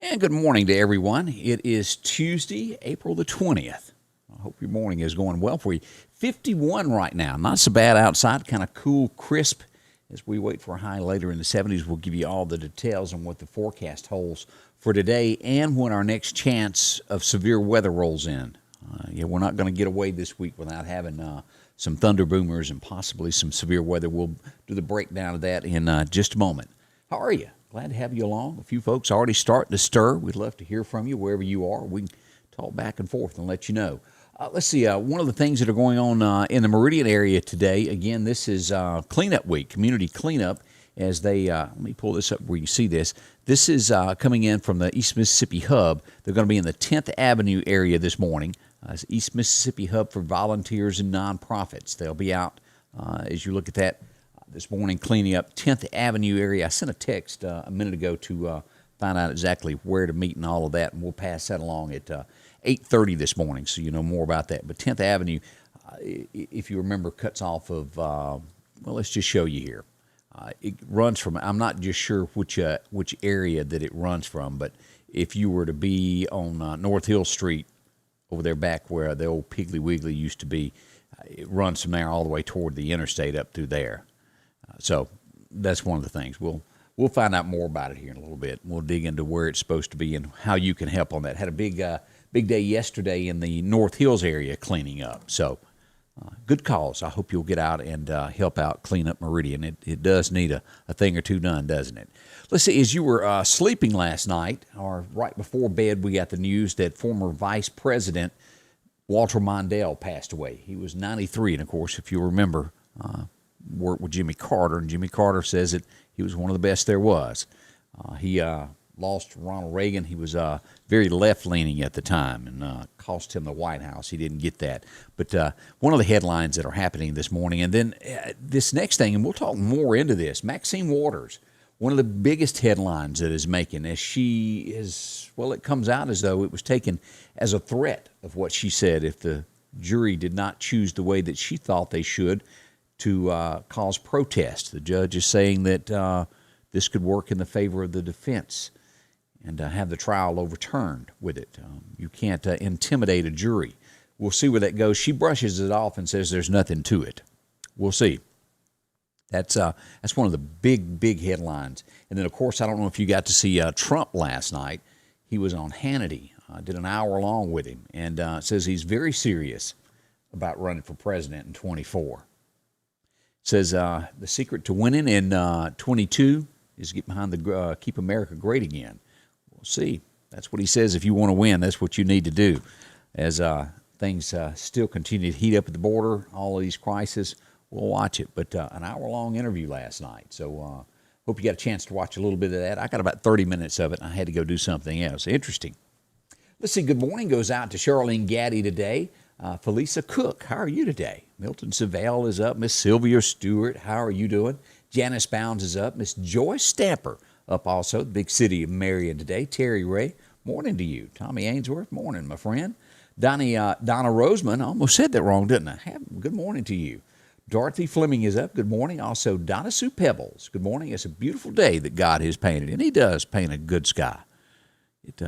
And good morning to everyone. It is Tuesday, April the 20th. I hope your morning is going well for you. 51 right now. Not so bad outside, kind of cool, crisp. As we wait for a high later in the 70s, we'll give you all the details on what the forecast holds for today and when our next chance of severe weather rolls in. We're not going to get away this week without having some thunder boomers and possibly some severe weather. We'll do the breakdown of that in just a moment. How are you? Glad to have you along. A few folks already starting to stir. We'd love to hear from you wherever you are. We can talk back and forth and let you know. Let's see. One of the things that are going on in the Meridian area today, again, this is cleanup week, community cleanup, as they, let me pull this up where you see this. This is coming in from the East Mississippi Hub. They're going to be in the 10th Avenue area this morning. It's East Mississippi Hub for volunteers and nonprofits. They'll be out as you look at that this morning, cleaning up 10th Avenue area. I sent a text a minute ago to find out exactly where to meet and all of that, and we'll pass that along at 8:30 this morning, so you know more about that. But 10th Avenue, if you remember, cuts off of, well, let's just show you here. It runs from, I'm not just sure which area that it runs from, but if you were to be on North Hill Street, over there back where the old Piggly Wiggly used to be, it runs from there all the way toward the interstate up through there. So that's one of the things. We'll find out more about it here in a little bit. We'll dig into where it's supposed to be and how you can help on that. Had a big day yesterday in the North Hills area cleaning up. So good cause. I hope you'll get out and help out clean up Meridian. It does need a thing or two done, doesn't it? Let's see, as you were sleeping last night, or right before bed, we got the news that former Vice President Walter Mondale passed away. He was 93, and of course, if you remember, worked with Jimmy Carter, and Jimmy Carter says that he was one of the best there was. He lost Ronald Reagan. He was very left-leaning at the time and cost him the White House. He didn't get that. But one of the headlines that are happening this morning, and then this next thing, and we'll talk more into this, Maxine Waters, one of the biggest headlines that is making, as she is, well, it comes out as though it was taken as a threat of what she said if the jury did not choose the way that she thought they should to cause protest. The judge is saying that this could work in the favor of the defense and have the trial overturned with it. You can't intimidate a jury. We'll see where that goes. She brushes it off and says there's nothing to it. We'll see. That's one of the big headlines. And then, of course, I don't know if you got to see Trump last night. He was on Hannity. I did an hour long with him, and says he's very serious about running for president in 24. Says the secret to winning in 22 is get behind the Keep America Great Again. We'll see. That's what he says. If you want to win, that's what you need to do. As things still continue to heat up at the border, all of these crises, we'll watch it. But an hour-long interview last night. So hope you got a chance to watch a little bit of that. I got about 30 minutes of it, and I had to go do something else. Interesting. Let's see. Good morning goes out to Charlene Gaddy today. Felisa Cook, how are you today? Milton Savell is up. Miss Sylvia Stewart, how are you doing? Janice Bounds is up. Miss Joyce Stamper up also. The big city of Marion today. Terry Ray, morning to you. Tommy Ainsworth, morning, my friend. Donna Roseman, I almost said that wrong, didn't I? Good morning to you. Dorothy Fleming is up. Good morning. Also, Donna Sue Pebbles. Good morning. It's a beautiful day that God has painted, and he does paint a good sky.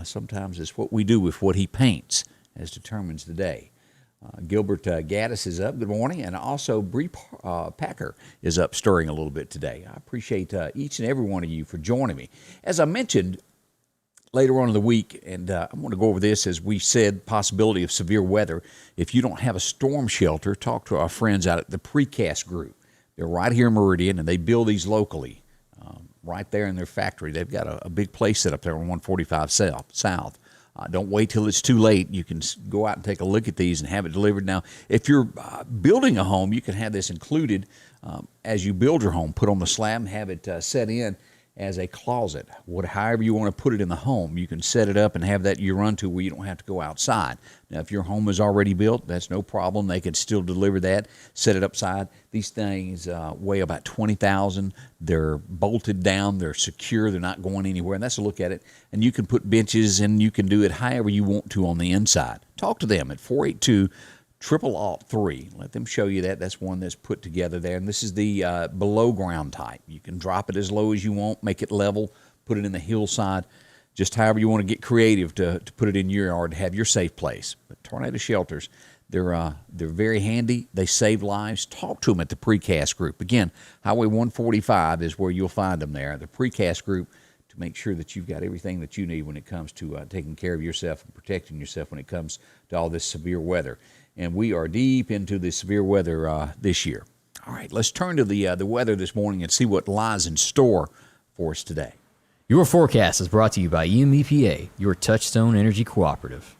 Sometimes it's what we do with what he paints as determines the day. Gilbert Gaddis is up. Good morning. And also Bree Packer is up stirring a little bit today. I appreciate each and every one of you for joining me. As I mentioned later on in the week, and I'm going to go over this, as we said, possibility of severe weather. If you don't have a storm shelter, talk to our friends out at the Precast Group. They're right here in Meridian, and they build these locally right there in their factory. They've got a big place set up there on 145 South. Don't wait till it's too late. You can go out and take a look at these and have it delivered. Now, if you're building a home, you can have this included as you build your home. Put on the slab and have it set in as a closet. However you want to put it in the home, you can set it up and have that you run to where you don't have to go outside. Now, if your home is already built, that's no problem. They can still deliver that, set it upside. These things weigh about 20,000. They're bolted down. They're secure. They're not going anywhere. And that's a look at it. And you can put benches, and you can do it however you want to on the inside. Talk to them at 482 3. Let them show you that. That's one that's put together there. And this is the below ground type. You can drop it as low as you want, make it level, put it in the hillside. just however you want to get creative to put it in your yard to have your safe place. But tornado shelters, they're very handy. They save lives. Talk to them at the Precast Group. Again, Highway 145 is where you'll find them there. The Precast Group, to make sure that you've got everything that you need when it comes to taking care of yourself and protecting yourself when it comes to all this severe weather. And we are deep into the severe weather this year. All right, let's turn to the weather this morning and see what lies in store for us today. Your forecast is brought to you by EMEPA, your Touchstone Energy Cooperative.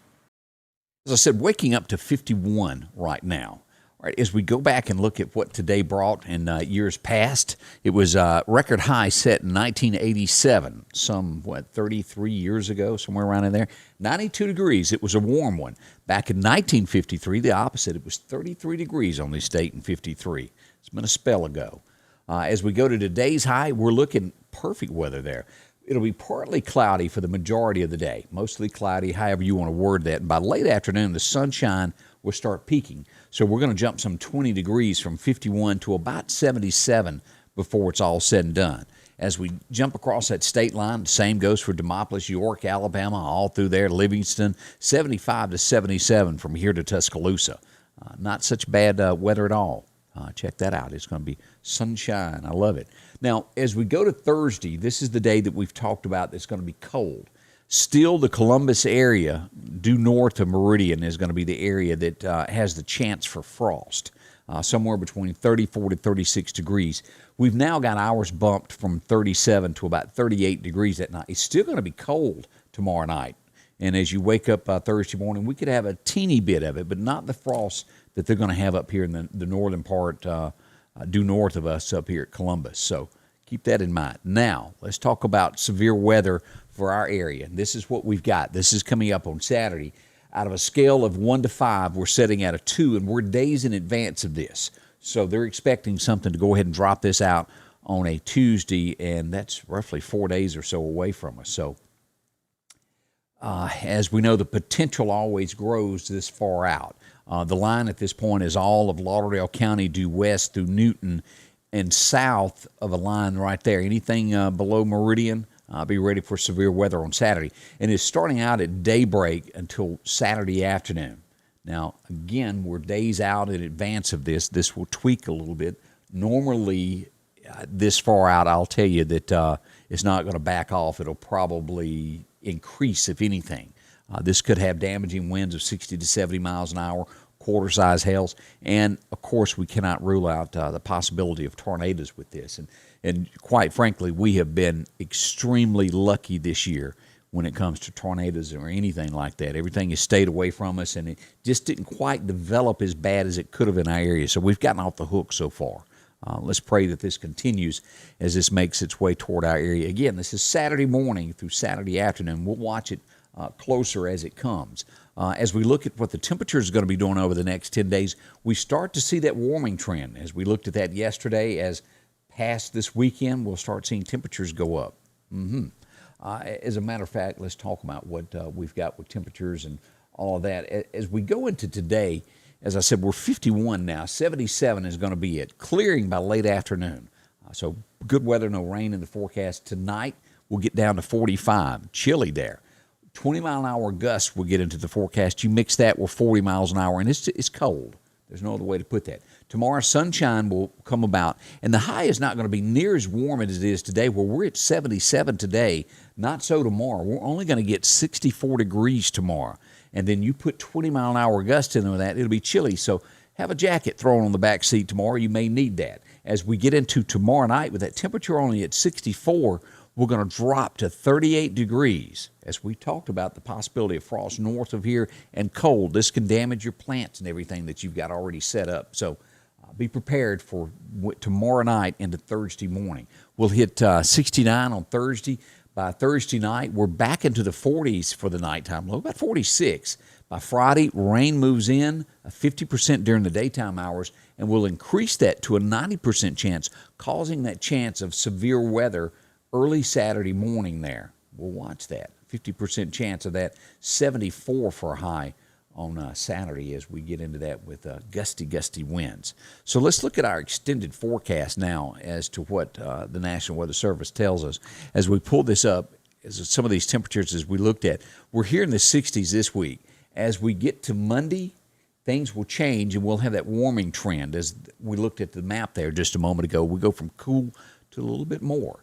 As I said, waking up to 51 right now. All right, as we go back and look at what today brought in years past, it was a record high set in 1987, 33 years ago, somewhere around in there. 92 degrees. It was a warm one. Back in 1953, the opposite. It was 33 degrees on this date in 53. It's been a spell ago. As we go to today's high, we're looking perfect weather there. It'll be partly cloudy for the majority of the day, mostly cloudy, however you want to word that. And by late afternoon, the sunshine will start peaking. So we're going to jump some 20 degrees from 51 to about 77 before it's all said and done. As we jump across that state line, the same goes for Demopolis, York, Alabama, all through there, Livingston, 75 to 77 from here to Tuscaloosa. Not such bad weather at all. Check that out. It's going to be sunshine. I love it. Now, as we go to Thursday, this is the day that we've talked about that's going to be cold. Still, the Columbus area, due north of Meridian, is going to be the area that has the chance for frost, somewhere between 34 to 36 degrees. We've now got hours bumped from 37 to about 38 degrees at night. It's still going to be cold tomorrow night. And as you wake up Thursday morning, we could have a teeny bit of it, but not the frost that they're going to have up here in the northern part, due north of us up here at Columbus. So keep that in mind. Now, let's talk about severe weather for our area. This is what we've got. This is coming up on Saturday. Out of a scale of 1 to 5, we're setting at a 2, and we're days in advance of this. So they're expecting something to go ahead and drop this out on a Tuesday, and that's roughly 4 days or so away from us. So as we know, the potential always grows this far out. The line at this point is all of Lauderdale County due west through Newton and south of a line right there. Anything below Meridian, be ready for severe weather on Saturday. And it's starting out at daybreak until Saturday afternoon. Now, again, we're days out in advance of this. This will tweak a little bit. Normally, this far out, I'll tell you that it's not going to back off. It'll probably increase, if anything. This could have damaging winds of 60 to 70 miles an hour, quarter-size hails, and, of course, we cannot rule out the possibility of tornadoes with this. And quite frankly, we have been extremely lucky this year when it comes to tornadoes or anything like that. Everything has stayed away from us, and it just didn't quite develop as bad as it could have in our area. So we've gotten off the hook so far. Let's pray that this continues as this makes its way toward our area. Again, this is Saturday morning through Saturday afternoon. We'll watch it closer as it comes. As we look at what the temperature is going to be doing over the next 10 days, we start to see that warming trend. As we looked at that yesterday, as past this weekend, we'll start seeing temperatures go up. As a matter of fact, let's talk about what we've got with temperatures and all of that. As we go into today, as I said, we're 51 now. 77 is going to be it. Clearing by late afternoon. So good weather, no rain in the forecast. Tonight, we'll get down to 45. Chilly there. 20-mile-an-hour gusts will get into the forecast. You mix that with 40 miles an hour, and it's cold. There's no other way to put that. Tomorrow, sunshine will come about, and the high is not going to be near as warm as it is today. Well, we're at 77 today. Not so tomorrow. We're only going to get 64 degrees tomorrow. And then you put 20-mile-an-hour gusts into that, it'll be chilly. So have a jacket thrown on the back seat tomorrow. You may need that. As we get into tomorrow night with that temperature only at 64, we're going to drop to 38 degrees. As we talked about the possibility of frost north of here and cold. This can damage your plants and everything that you've got already set up. So be prepared for tomorrow night into Thursday morning. We'll hit 69 on Thursday. By Thursday night, we're back into the 40s for the nighttime low, about 46. By Friday, rain moves in, 50% during the daytime hours, and we'll increase that to a 90% chance, causing that chance of severe weather early Saturday morning there. We'll watch that. 50% chance of that, 74 for a high on Saturday as we get into that with gusty winds. So let's look at our extended forecast now as to what the National Weather Service tells us. As we pull this up, as some of these temperatures as we looked at, we're here in the 60s this week. As we get to Monday, things will change, and we'll have that warming trend. As we looked at the map there just a moment ago, we go from cool to a little bit more.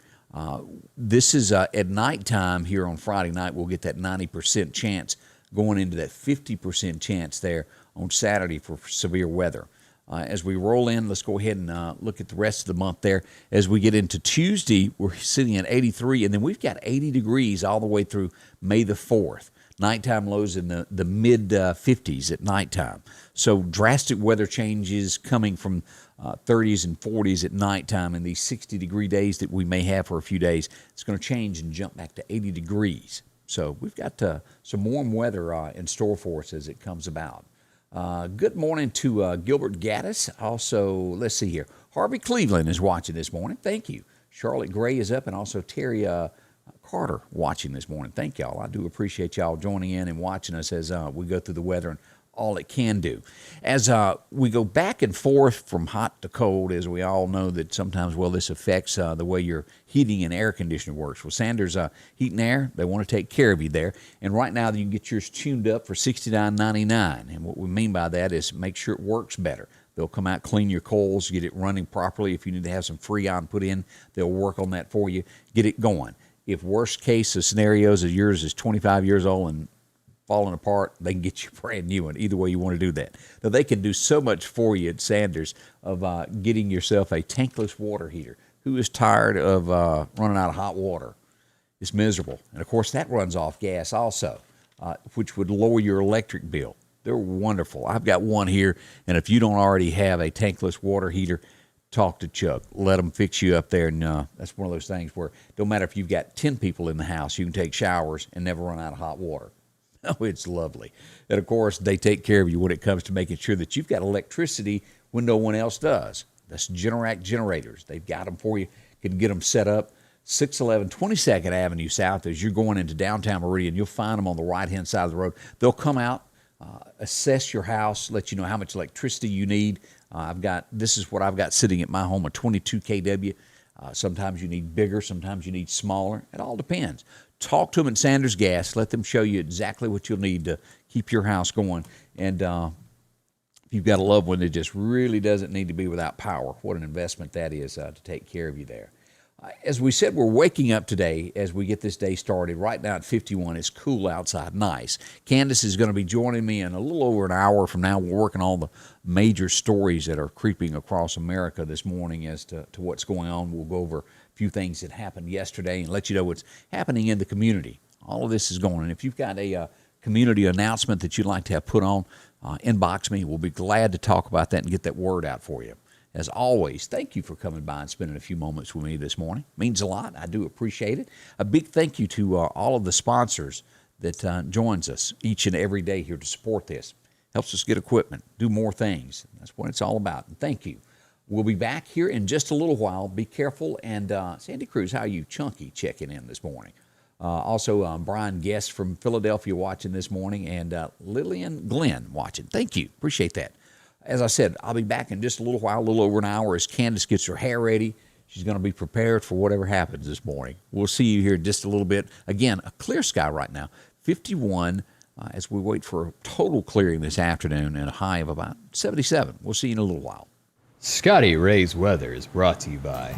This is at nighttime here on Friday night. We'll get that 90% chance going into that 50% chance there on Saturday for severe weather. As we roll in, let's go ahead and look at the rest of the month there. As we get into Tuesday, we're sitting at 83, and then we've got 80 degrees all the way through May the 4th. Nighttime lows in the mid-50s at nighttime. So drastic weather changes coming from 30s and 40s at nighttime, and these 60-degree days that we may have for a few days, it's going to change and jump back to 80 degrees. So we've got some warm weather in store for us as it comes about. Good morning to Gilbert Gaddis. Also, let's see here. Harvey Cleveland is watching this morning. Thank you. Charlotte Gray is up, and also Terry Carter watching this morning. Thank y'all. I do appreciate y'all joining in and watching us as we go through the weather and all it can do. As we go back and forth from hot to cold, as we all know that sometimes, well, this affects the way your heating and air conditioner works. Well, Sanders Heat and Air, they want to take care of you there. And right now, you can get yours tuned up for $69.99. And what we mean by that is make sure it works better. They'll come out, clean your coils, get it running properly. If you need to have some Freon put in, they'll work on that for you, get it going. If worst case of scenarios of yours is 25 years old and falling apart, they can get you a brand new one. Either way you want to do that. Now, they can do so much for you at Sanders of getting yourself a tankless water heater. Who is tired of running out of hot water? It's miserable. And, of course, that runs off gas also, which would lower your electric bill. They're wonderful. I've got one here, and if you don't already have a tankless water heater, talk to Chuck. Let them fix you up there. And that's one of those things where it don't matter if you've got 10 people in the house, you can take showers and never run out of hot water. Oh, it's lovely. And, of course, they take care of you when it comes to making sure that you've got electricity when no one else does. That's Generac generators. They've got them for you. You can get them set up. 611 22nd Avenue South. As you're going into downtown Meridian, you'll find them on the right-hand side of the road. They'll come out, assess your house, let you know how much electricity you need. This is what I've got sitting at my home, a 22 kW. Sometimes you need bigger, sometimes you need smaller. It all depends. Talk to them at Sanders Gas. Let them show you exactly what you'll need to keep your house going. And if you've got a loved one that just really doesn't need to be without power, what an investment that is to take care of you there. As we said, we're waking up today as we get this day started. Right now at 51, it's cool outside, nice. Candace is going to be joining me in a little over an hour from now. We're working all the major stories that are creeping across America this morning as to what's going on. We'll go over a few things that happened yesterday and let you know what's happening in the community. All of this is going on. If you've got a community announcement that you'd like to have put on, inbox me. We'll be glad to talk about that and get that word out for you. As always, thank you for coming by and spending a few moments with me this morning. It means a lot. I do appreciate it. A big thank you to all of the sponsors that joins us each and every day here to support this. Helps us get equipment, do more things. That's what it's all about. And thank you. We'll be back here in just a little while. Be careful. And Sandy Cruz, how are you? Chunky checking in this morning. Also, Brian Guest from Philadelphia watching this morning, and Lillian Glenn watching. Thank you. Appreciate that. As I said, I'll be back in just a little while, a little over an hour, as Candace gets her hair ready. She's going to be prepared for whatever happens this morning. We'll see you here in just a little bit. Again, a clear sky right now, 51, as we wait for a total clearing this afternoon and a high of about 77. We'll see you in a little while. Scotty Ray's Weather is brought to you by